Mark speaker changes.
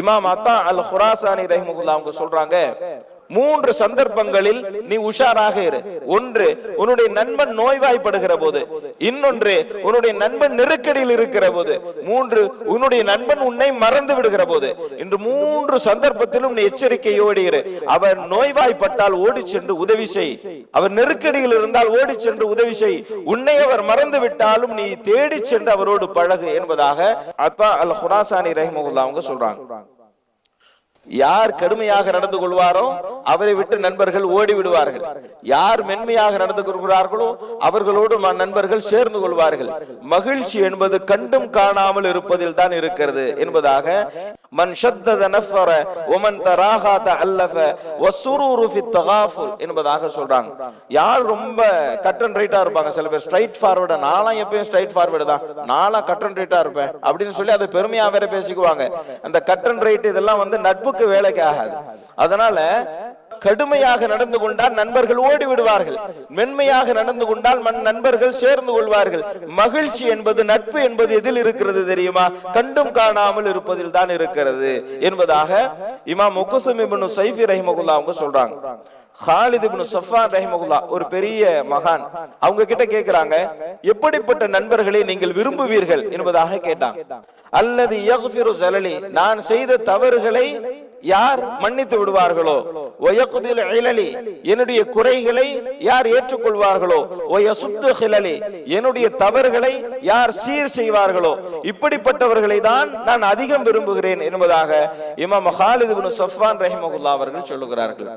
Speaker 1: இமாம் அத்தா அல் குராசானி ரஹிமஹுல்லாஹ் அவங்க சொல்றாங்க, 3 சந்தர்ப்பங்களில் நீ உஷாராக இரு. ஒன்று, உன்னுடைய நண்பன் நோய்வாய்ப்படுகிற போது. இன்னொன்று, உன்னுடைய நண்பன் நெருக்கடியில் இருக்கிற போது. 3, உன்னுடைய நண்பன் உன்னை மறந்து விடுகிற போது. இன்று 3 சந்தர்ப்பத்திலும் நீ எச்சரிக்கையோடு இரு. அவர் நோய்வாய்ப்பட்டால் ஓடி சென்று உதவி செய். அவர் நெருக்கடியில் இருந்தால் ஓடி சென்று உதவி செய். உன்னை அவர் மறந்து விட்டாலும் நீ தேடி சென்று அவரோடு பழகு என்பதாக அத்தா அல் குராசானி ரஹிமஹுல்லாஹ் அவங்க சொல்றாங்க. யார் கடுமையாக நடந்து கொள்வாரோ அவரை விட்டு நண்பர்கள் ஓடி விடுவார்கள். யார் மென்மையாக நடந்து கொள்கிறார்களோ அவர்களோடு நண்பர்கள் சேர்ந்து கொள்வார்கள். மகிழ்ச்சி என்பது கண்டும் காணாமல் இருப்பதில் தான் இருக்கிறது என்பதாக மன் ஷத்தத நஃபர வமன் தராஹா தஅல்லஃப வஸ்ஸுரூரு ஃபி தகாஃபுல் என்பதாக சொல்றாங்க. யார் ரொம்ப கட் அண்ட் ரைட்டா இருப்பாங்க, சில பேர் ஸ்ட்ரைட் ஃபார்வர்டா, நாலாம் எப்பயும் ஸ்ட்ரைட் ஃபார்வர்டு தான், நாலாம் கட் அண்ட் ரைட்டா இருப்பேன் அப்படின்னு சொல்லி அதை பெருமையா வேற பேசிக்குவாங்க. அந்த கட் அண்ட் ரைட் இதெல்லாம் நட்புக்கு வேலைக்கு ஆகாது. அதனால கடுமையாக நடந்து கொண்டால் நண்பர்கள் ஓடி விடுவார்கள், மென்மையாக நடந்து கொண்டால் நண்பர்கள் சேர்ந்து கொள்வார்கள். மகிழ்ச்சி என்பது, நட்பு என்பது எதில் இருக்கிறது தெரியுமா? கண்டும் காணாமல் இருப்பதில் தான் இருக்கிறது என்பதாக இமாம் முகஸும் இப்னு சைஃபி ரஹிமஹுல்லாஹ் அவங்க சொல்றாங்க. ஹாலித் இப்னு ஸஃபான் ரஹிமஹுல்லாஹ் ஒரு பெரிய மகான், அவங்க கிட்ட கேக்குறாங்க, எப்படிப்பட்ட நண்பர்களை நீங்கள் விரும்புவீர்கள் என்பதாக கேட்டாங்க. அல்லது யக்ஃபிரு ஸலலி, நான் செய்த தவறுகளை யார் மன்னித்து விடுவார்களோ, வயக்பில் இலலி, என்னுடைய குறைகளை யார் ஏற்றுக்கொள்வார்களோ, வயசுத்து ஹிலலி, என்னுடைய தவறுகளை யார் சீர் செய்வார்களோ, இப்படிப்பட்டவர்களை தான் நான் அதிகம் விரும்புகிறேன் என்பதாக இமாம் ஹாலித் இப்னு ஸஃபான் ரஹிமஹுல்லாஹ் அவர்கள் சொல்லுகிறார்கள்.